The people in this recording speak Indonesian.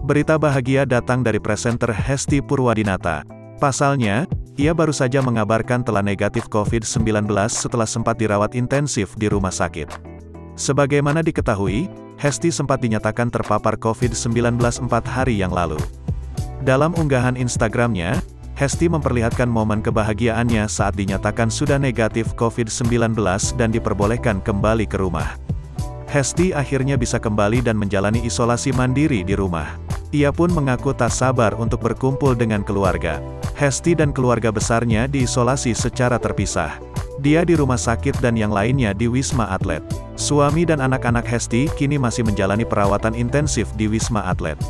Berita bahagia datang dari presenter Hesti Purwadinata. Pasalnya, ia baru saja mengabarkan telah negatif COVID-19 setelah sempat dirawat intensif di rumah sakit. Sebagaimana diketahui, Hesti sempat dinyatakan terpapar COVID-19 4 hari yang lalu. Dalam unggahan Instagramnya, Hesti memperlihatkan momen kebahagiaannya saat dinyatakan sudah negatif COVID-19 dan diperbolehkan kembali ke rumah. Hesti akhirnya bisa kembali dan menjalani isolasi mandiri di rumah. Ia pun mengaku tak sabar untuk berkumpul dengan keluarga. Hesti dan keluarga besarnya diisolasi secara terpisah. Dia di rumah sakit dan yang lainnya di Wisma Atlet. Suami dan anak-anak Hesti kini masih menjalani perawatan intensif di Wisma Atlet.